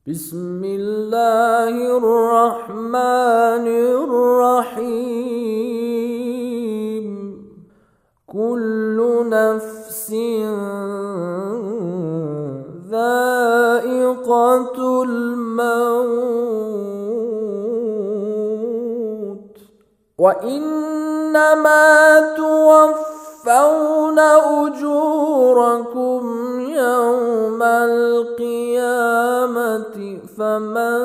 بسم الله الرحمن الرحيم كل نفس ذائقة الموت وإنما توفون أجوركم يوم القيامة فمن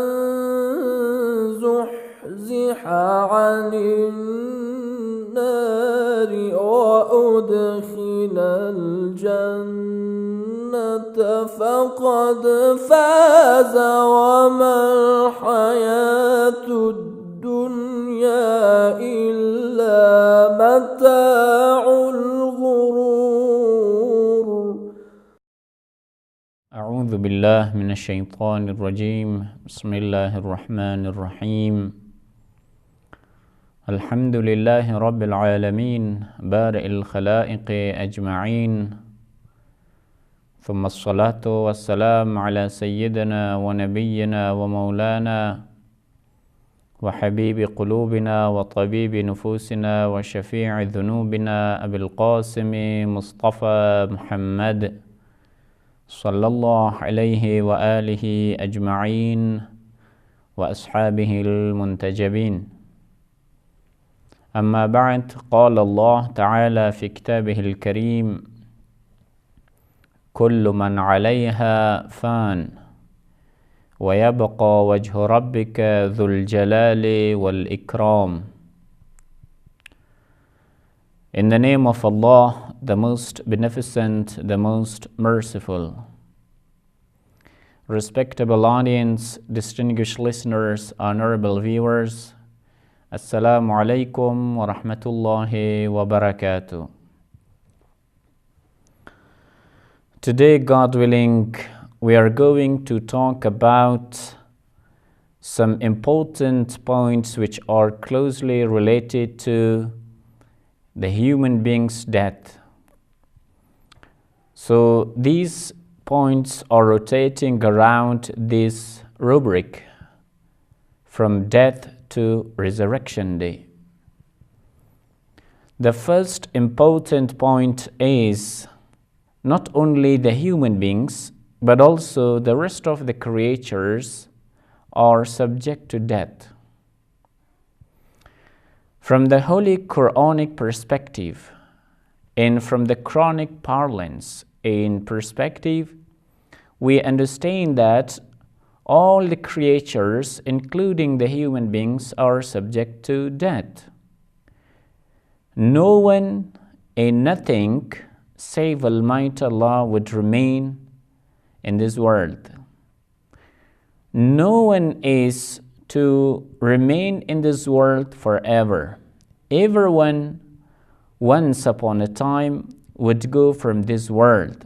زحزح عن النار وأدخل الجنة فقد فاز وما الحياة الدنيا إلا متاع الغرور. أعوذ بالله من الشيطان الرجيم. بسم الله الرحمن الرحيم. الحمد لله رب العالمين بارئ الخلائق أجمعين، ثم الصلاة والسلام على سيدنا ونبينا ومولانا وحبيب قلوبنا وطبيب نفوسنا وشفيع ذنوبنا أبي القاسم مصطفى محمد صلى الله عليه وآله أجمعين وأصحابه المنتجبين. أما بعد، قال الله تعالى في كتابه الكريم: كل من عليها فان ويبقى وجه ربك ذو الجلال والإكرام. In the name of Allah, the most beneficent, the most merciful. Respectable audience, distinguished listeners, honorable viewers, Assalamu alaikum wa rahmatullahi wa barakatuh. Today, God willing, we are going to talk about some important points which are closely related to the human being's death. So these points are rotating around this rubric from death to resurrection day. The first important point is not only the human beings, but also the rest of the creatures are subject to death. From the Holy Quranic perspective and from the Quranic parlance in perspective, we understand that all the creatures, including the human beings, are subject to death. No one and nothing save Almighty Allah would remain in this world. No one is to remain in this world forever. Everyone, once upon a time, would go from this world.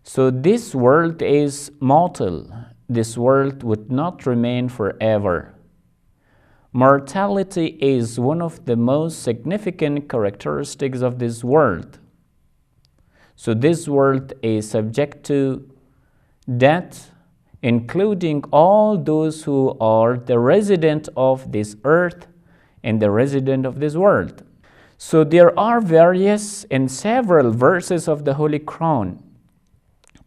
So this world is mortal. This world would not remain forever. Mortality is one of the most significant characteristics of this world. So this world is subject to death, including all those who are the resident of this earth and the resident of this world. So there are various and several verses of the Holy Quran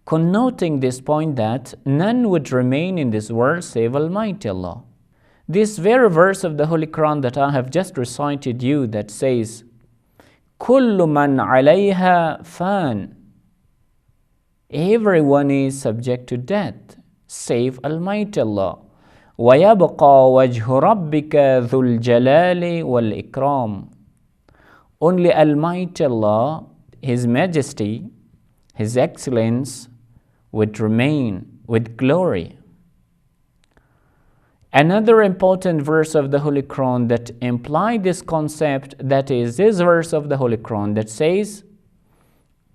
connoting this point that none would remain in this world save Almighty Allah. This very verse of the Holy Quran that I have just recited you that says, كُلُّ مَنْ عَلَيْهَا فَانٍ, everyone is subject to death save Almighty Allah. وَيَبْقَى وَجْهُ رَبِّكَ ذُو الْجَلَالِ وَالْإِكْرَامِ, only Almighty Allah, His Majesty, His Excellence, would remain with glory. Another important verse of the Holy Quran that implies this concept, that is this verse of the Holy Quran that says,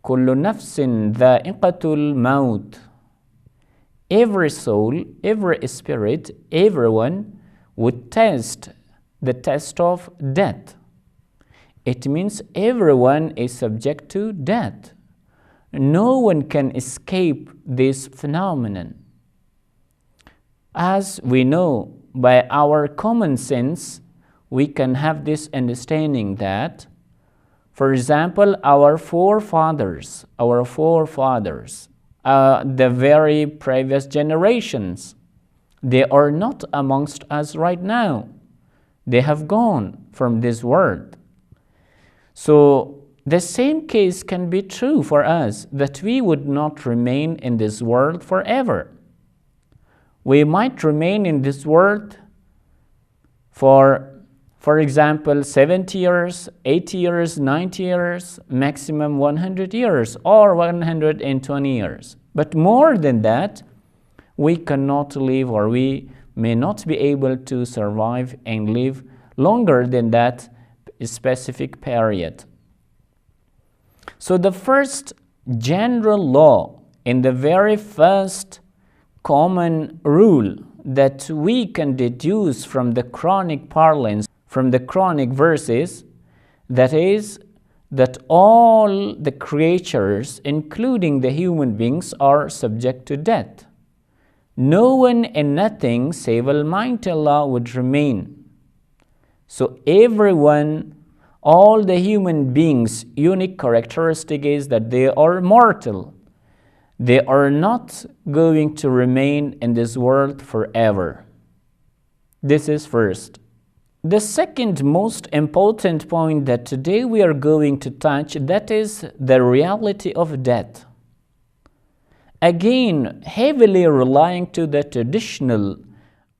كُلُّ نَفْسٍ ذَائِقَةُ الْمَوْتِ, every soul, every spirit, everyone would test the test of death. It means everyone is subject to death. No one can escape this phenomenon. As we know by our common sense, we can have this understanding that, for example, our forefathers, the very previous generations, they are not amongst us right now. They have gone from this world. So the same case can be true for us, that we would not remain in this world forever. We might remain in this world for example, 70 years, 80 years, 90 years, maximum 100 years, or 120 years. But more than that, we cannot live, or we may not be able to survive and live longer than that specific period. So the first general law and the very first common rule that we can deduce from the Quranic parlance, from the Quranic verses, that is, that all the creatures, including the human beings, are subject to death. No one and nothing save Almighty Allah would remain. So everyone, all the human beings' unique characteristic is that they are mortal. They are not going to remain in this world forever. This is first. The second most important point that today we are going to touch, that is the reality of death. Again, heavily relying to the traditional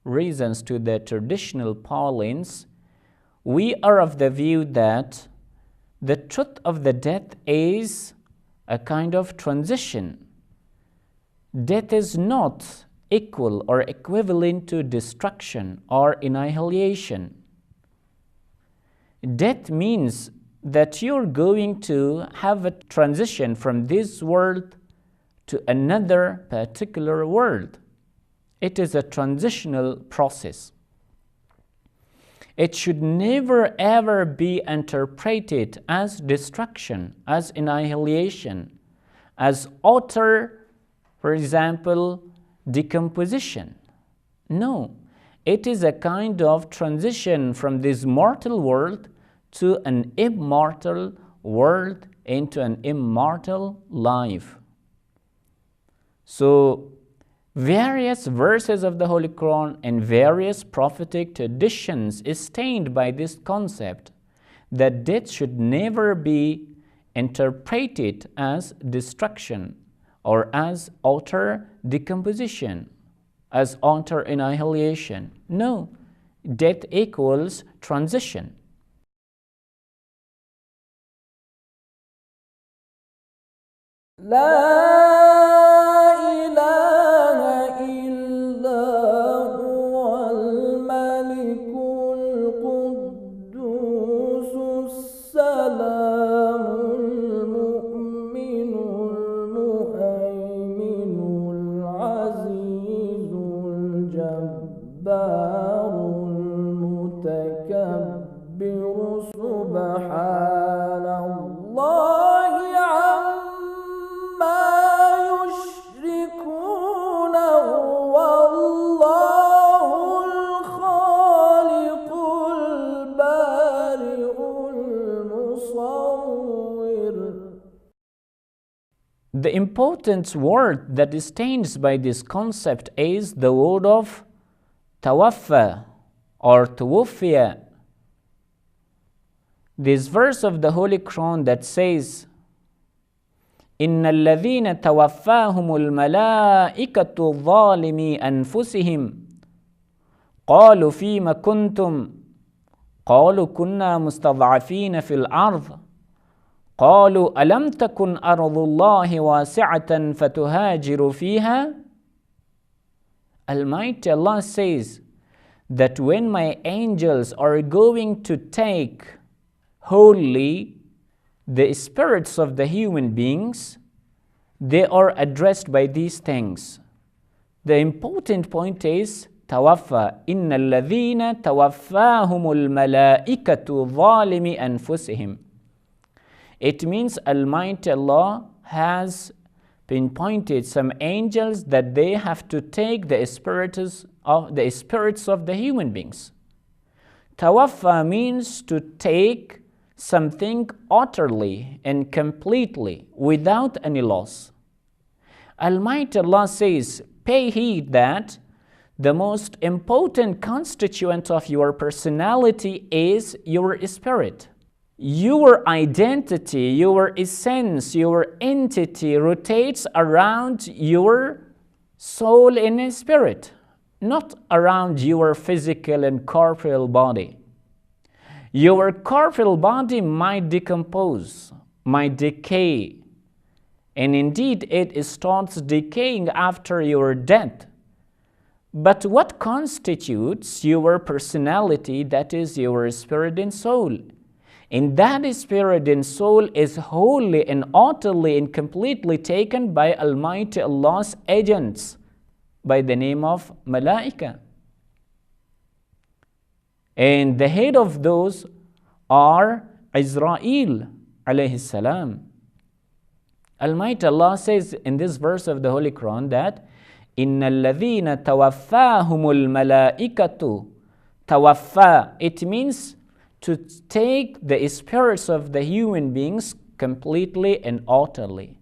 reasons, to the traditional parlance, we are of the view that the truth of the death is a kind of transition. Death is not equal or equivalent to destruction or annihilation. Death means that you're going to have a transition from this world to another particular world. It is a transitional process. It should never ever be interpreted as destruction, as annihilation, as utter, for example, decomposition. No. It is a kind of transition from this mortal world to an immortal world, into an immortal life. So, various verses of the Holy Quran and various prophetic traditions is stained by this concept that death should never be interpreted as destruction or as utter decomposition, as utter annihilation. No, death equals transition. The important word that is changed by this concept is the word of tawaffa or tuwaffiya. This verse of the Holy Quran that says, إِنَّ الَّذِينَ تَوَفَّاهُمُ الْمَلَائِكَةُ ظَالِمِي أَنفُسِهِمْ قَالُوا فِيمَ كُنْتُمْ قَالُوا كُنَّا مُسْتَضْعَفِينَ فِي الْأَرْضِ قالوا ألم تكن أرض الله واسعة فتهاجروا فيها. Almighty Allah says that when my angels are going to take wholly the spirits of the human beings, they are addressed by these things. The important point is توفى إن الذين توفاهم الملائكة ظالمي أنفسهم. It means Almighty Allah has pinpointed some angels that they have to take the spirits of the human beings. Tawaffa means to take something utterly and completely without any loss. Almighty Allah says, pay heed that the most important constituent of your personality is your spirit. Your identity, your essence, your entity rotates around your soul and spirit, not around your physical and corporeal body. Your corporeal body might decompose, might decay, and indeed it starts decaying after your death. But what constitutes your personality, that is your spirit and soul? And that spirit and soul is wholly and utterly and completely taken by Almighty Allah's agents by the name of Malaika. And the head of those are Israel alayhi salam. Almighty Allah says in this verse of the Holy Quran that إِنَّ الَّذِينَ تَوَفَّاهُمُ الْمَلَائِكَةُ. Tawaffa, it means to take the spirits of the human beings completely and utterly.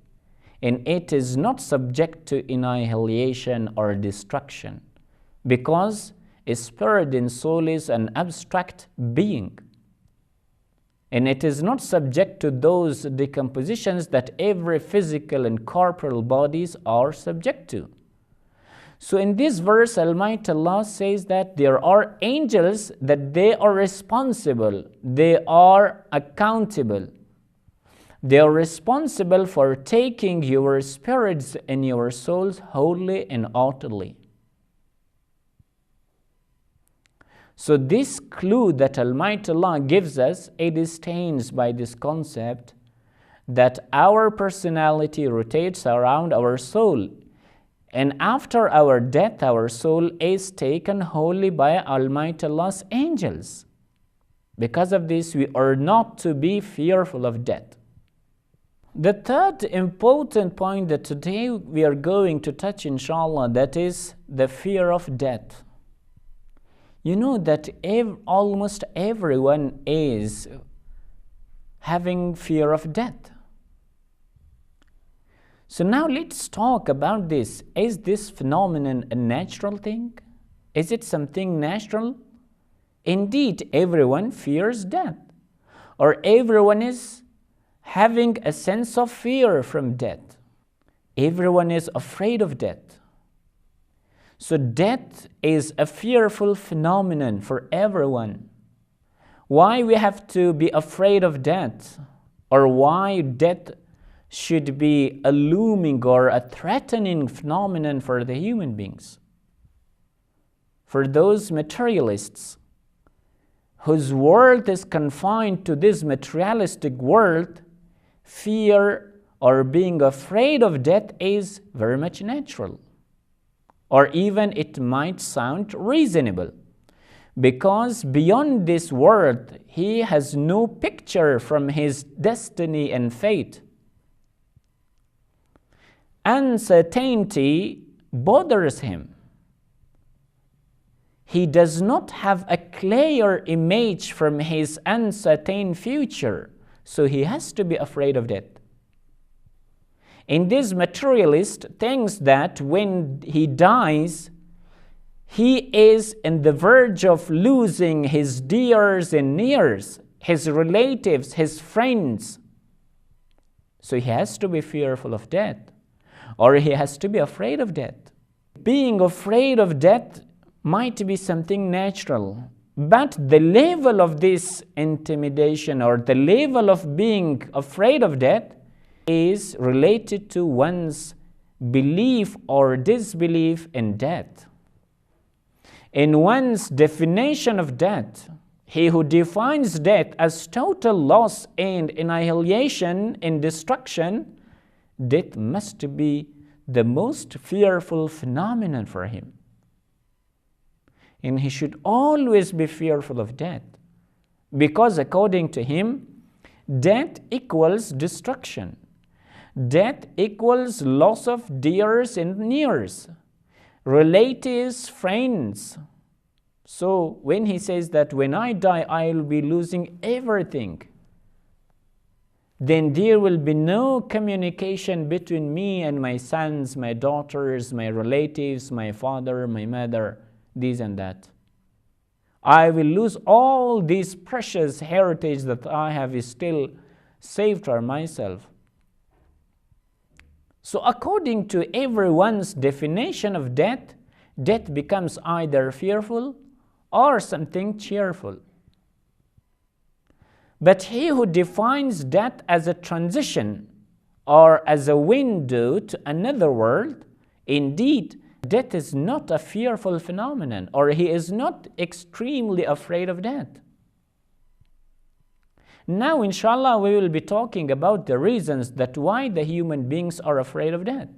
And it is not subject to annihilation or destruction, because a spirit and soul is an abstract being. And it is not subject to those decompositions that every physical and corporeal bodies are subject to. So in this verse, Almighty Allah says that there are angels that they are responsible, they are accountable. They are responsible for taking your spirits and your souls wholly and utterly. So this clue that Almighty Allah gives us, it stands by this concept that our personality rotates around our soul. And after our death, our soul is taken wholly by Almighty Allah's angels. Because of this, we are not to be fearful of death. The third important point that today we are going to touch, inshallah, that is the fear of death. You know that almost everyone is having fear of death. So now let's talk about this. Is this phenomenon a natural thing? Is it something natural? Indeed, everyone fears death, or everyone is having a sense of fear from death. Everyone is afraid of death. So death is a fearful phenomenon for everyone. Why we have to be afraid of death, or why death should be a looming or a threatening phenomenon for the human beings? For those materialists whose world is confined to this materialistic world, fear or being afraid of death is very much natural. Or even it might sound reasonable, because beyond this world, he has no picture from his destiny and fate. Uncertainty bothers him. He does not have a clear image from his uncertain future, so he has to be afraid of death. And this materialist thinks that when he dies, he is on the verge of losing his dears and nears, his relatives, his friends. So he has to be fearful of death, or he has to be afraid of death. Being afraid of death might be something natural, but the level of this intimidation or the level of being afraid of death is related to one's belief or disbelief in death. In one's definition of death, he who defines death as total loss and annihilation and destruction, death must be the most fearful phenomenon for him. And he should always be fearful of death, because according to him, death equals destruction. death equals loss of dears and nears, relatives, friends. So when he says that when I die, I will be losing everything, then there will be no communication between me and my sons, my daughters, my relatives, my father, my mother, this and that. I will lose all this precious heritage that I have still saved for myself. So according to everyone's definition of death, death becomes either fearful or something cheerful. But he who defines death as a transition or as a window to another world, indeed, death is not a fearful phenomenon, or he is not extremely afraid of death. Now, inshallah, we will be talking about the reasons that why the human beings are afraid of death.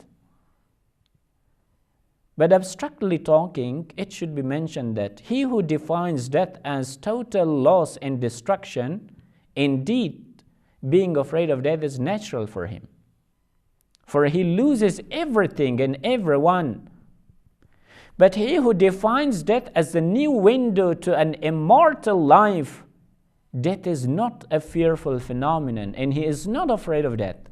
But abstractly talking, it should be mentioned that he who defines death as total loss and destruction, indeed, being afraid of death is natural for him. For he loses everything and everyone. But he who defines death as a new window to an immortal life, death is not a fearful phenomenon, and he is not afraid of death.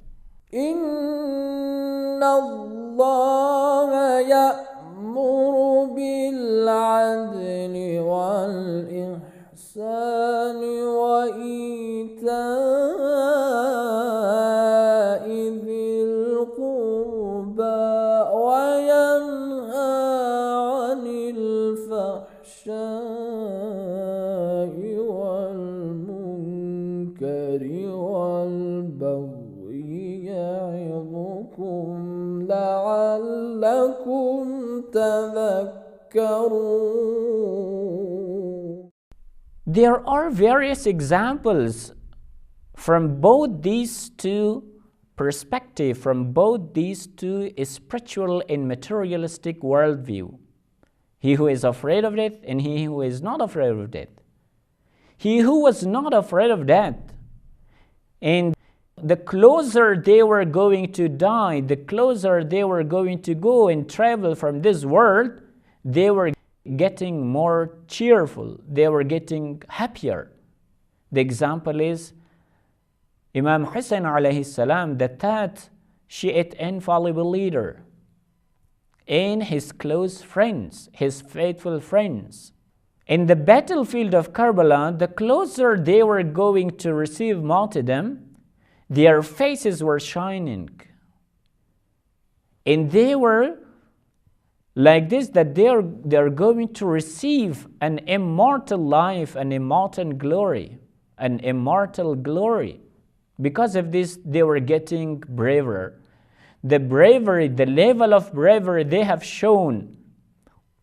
Inna Allah ya'muru bil adli wal ihsani wa ita'i dhil qurba wa yanha 'anil fahsha'i wal munkari wal baghi ya'idukum la'allakum tadhakkarun. There are various examples from both these two perspectives, from both these two spiritual and materialistic worldview. He who is afraid of death and he who is not afraid of death. He who was not afraid of death, and the closer they were going to die, the closer they were going to go and travel from this world, they were getting more cheerful, they were getting happier. The example is Imam Hussain alayhi salam, the third Shiite infallible leader, and his close friends, his faithful friends. In the battlefield of Karbala, the closer they were going to receive martyrdom, their faces were shining. And they were like this, that they are going to receive an immortal life, an immortal glory, an immortal glory. Because of this, they were getting braver. The bravery, the level of bravery they have shown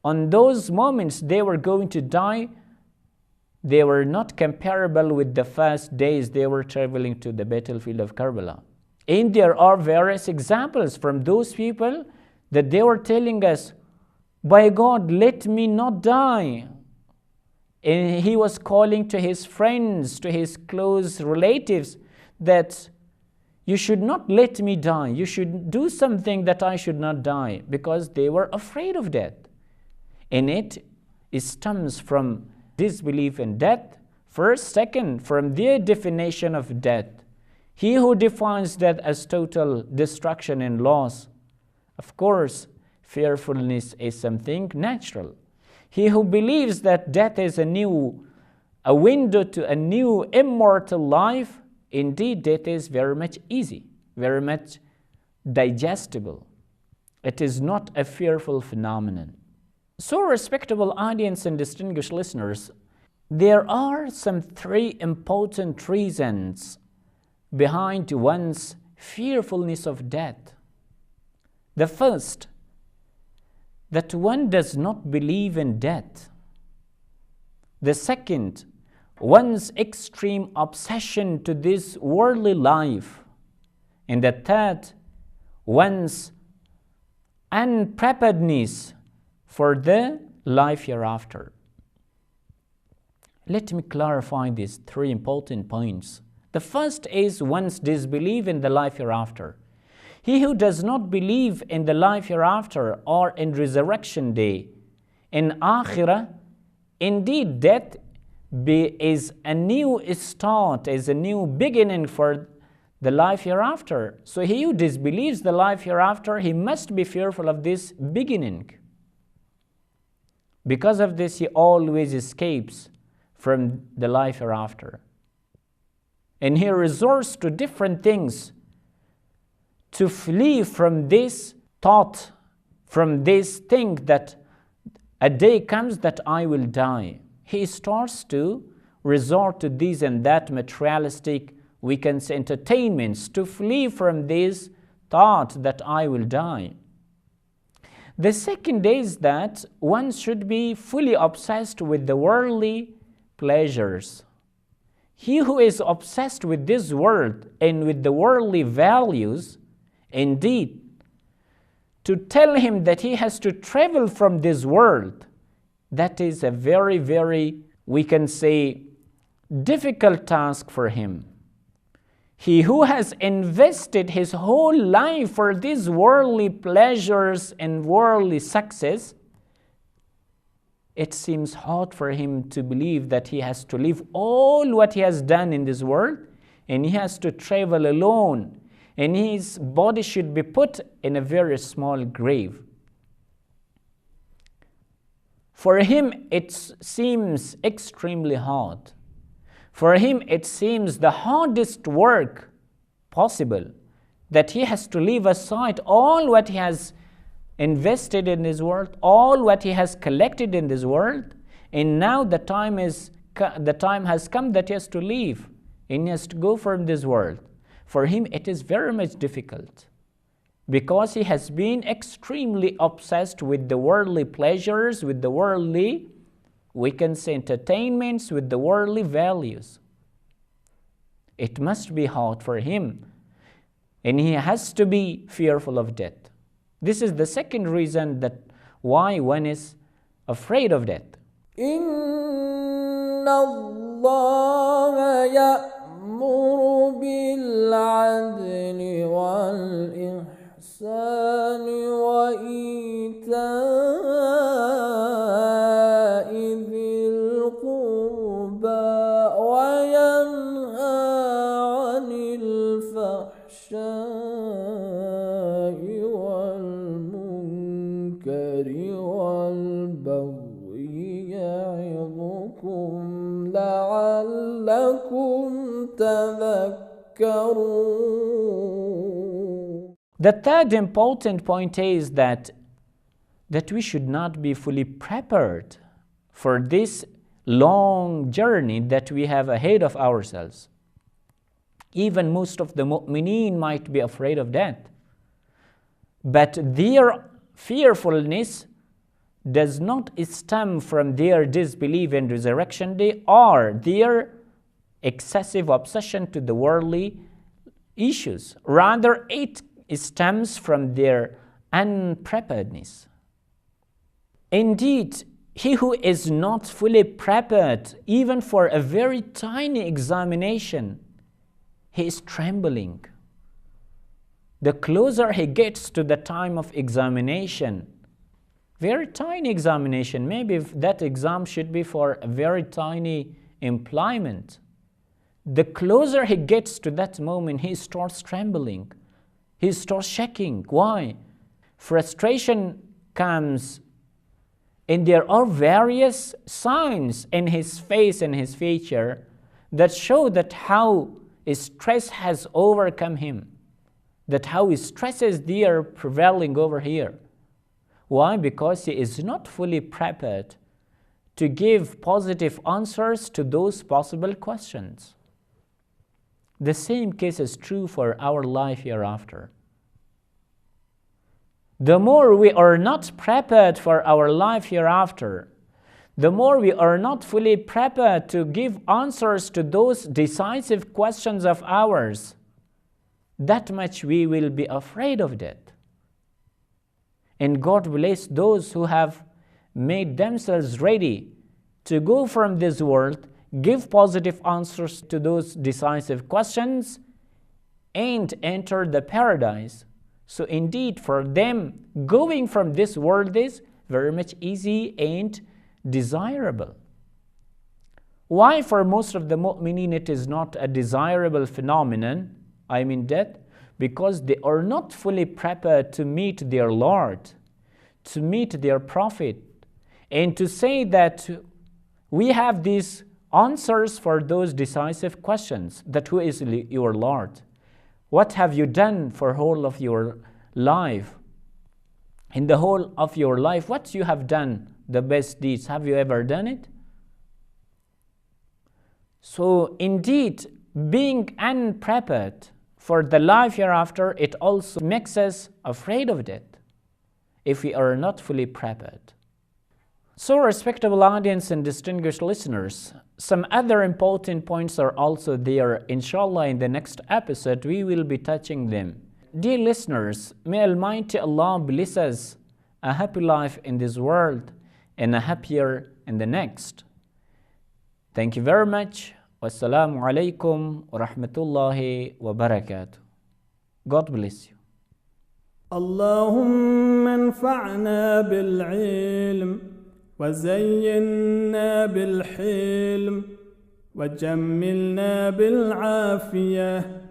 on those moments they were going to die, they were not comparable with the first days they were traveling to the battlefield of Karbala. And there are various examples from those people that they were telling us, by God, let me not die. And he was calling to his friends, to his close relatives, that you should not let me die. You should do something that I should not die, because they were afraid of death. And it stems from disbelief in death. First, second, from their definition of death. He who defines death as total destruction and loss, of course, fearfulness is something natural. He who believes that death is a window to a new immortal life, indeed death is very much easy, very much digestible. It is not a fearful phenomenon. So, respectable audience and distinguished listeners, there are some three important reasons behind one's fearfulness of death. The first, that one does not believe in death. The second, one's extreme obsession to this worldly life. And the third, one's unpreparedness for the life hereafter. Let me clarify these three important points. The first is one's disbelief in the life hereafter. He who does not believe in the life hereafter or in resurrection day, in Akhirah, indeed death is a new start, is a new beginning for the life hereafter. So he who disbelieves the life hereafter, he must be fearful of this beginning. Because of this, he always escapes from the life hereafter. And he resorts to different things to flee from this thought, from this thing that a day comes that I will die. He starts to resort to these and that materialistic, we can say, entertainments to flee from this thought that I will die. The second is that one should be fully obsessed with the worldly pleasures. He who is obsessed with this world and with the worldly values, indeed, to tell him that he has to travel from this world, that is a very, very, we can say, difficult task for him. He who has invested his whole life for these worldly pleasures and worldly success, it seems hard for him to believe that he has to leave all what he has done in this world and he has to travel alone, and his body should be put in a very small grave. For him, it seems extremely hard. For him, it seems the hardest work possible, that he has to leave aside all what he has invested in this world, all what he has collected in this world, and now the time has come that he has to leave, and he has to go from this world. For him, it is very much difficult, because he has been extremely obsessed with the worldly pleasures, with the worldly, we can say, entertainments, with the worldly values. It must be hard for him, and he has to be fearful of death. This is the second reason that why one is afraid of death. إن الله يأمر بالعدل والإحسان وإيتاء ذي القربى وينهى عن الفحشاء والمنكر والبغي يعظكم لعلكم تذكرون. The third important point is that we should not be fully prepared for this long journey that we have ahead of ourselves. Even most of the mu'mineen might be afraid of death, but their fearfulness does not stem from their disbelief in resurrection day or their excessive obsession to the worldly issues. Rather, it stems from their unpreparedness. Indeed, he who is not fully prepared even for a very tiny examination, he is trembling. The closer he gets to the time of examination, very tiny examination, maybe if that exam should be for a very tiny employment, the closer he gets to that moment, he starts trembling. He starts shaking. Why? Frustration comes, and there are various signs in his face and his feature that show that how stress has overcome him, that how stresses there prevailing over here. Why? Because he is not fully prepared to give positive answers to those possible questions. The same case is true for our life hereafter. The more we are not prepared for our life hereafter, the more we are not fully prepared to give answers to those decisive questions of ours, that much we will be afraid of death. And God bless those who have made themselves ready to go from this world, give positive answers to those decisive questions, and enter the paradise So indeed, for them, going from this world is very much easy and desirable. Why for most of the mu'mineen it is not a desirable phenomenon? I mean death, because they are not fully prepared to meet their Lord, to meet their Prophet, and to say that we have these answers for those decisive questions, that who is your Lord? What have you done for whole of your life? In the whole of your life, what you have done, the best deeds, have you ever done it? So indeed, being unprepared for the life hereafter, it also makes us afraid of death if we are not fully prepared. So respectable audience and distinguished listeners, some other important points are also there. Inshallah, in the next episode, we will be touching them. Dear listeners, may Almighty Allah bless us a happy life in this world and a happier in the next. Thank you very much. Wassalamu alaikum wa rahmatullahi wa barakatuh. God bless you. اللهم انفعنا بالعلم وزينا بالحلم وجملنا بالعافية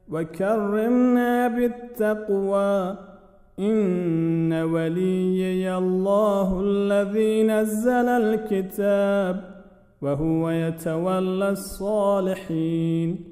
وكرمنا بالتقوى إن وليي الله الذي نزل الكتاب وهو يتولى الصالحين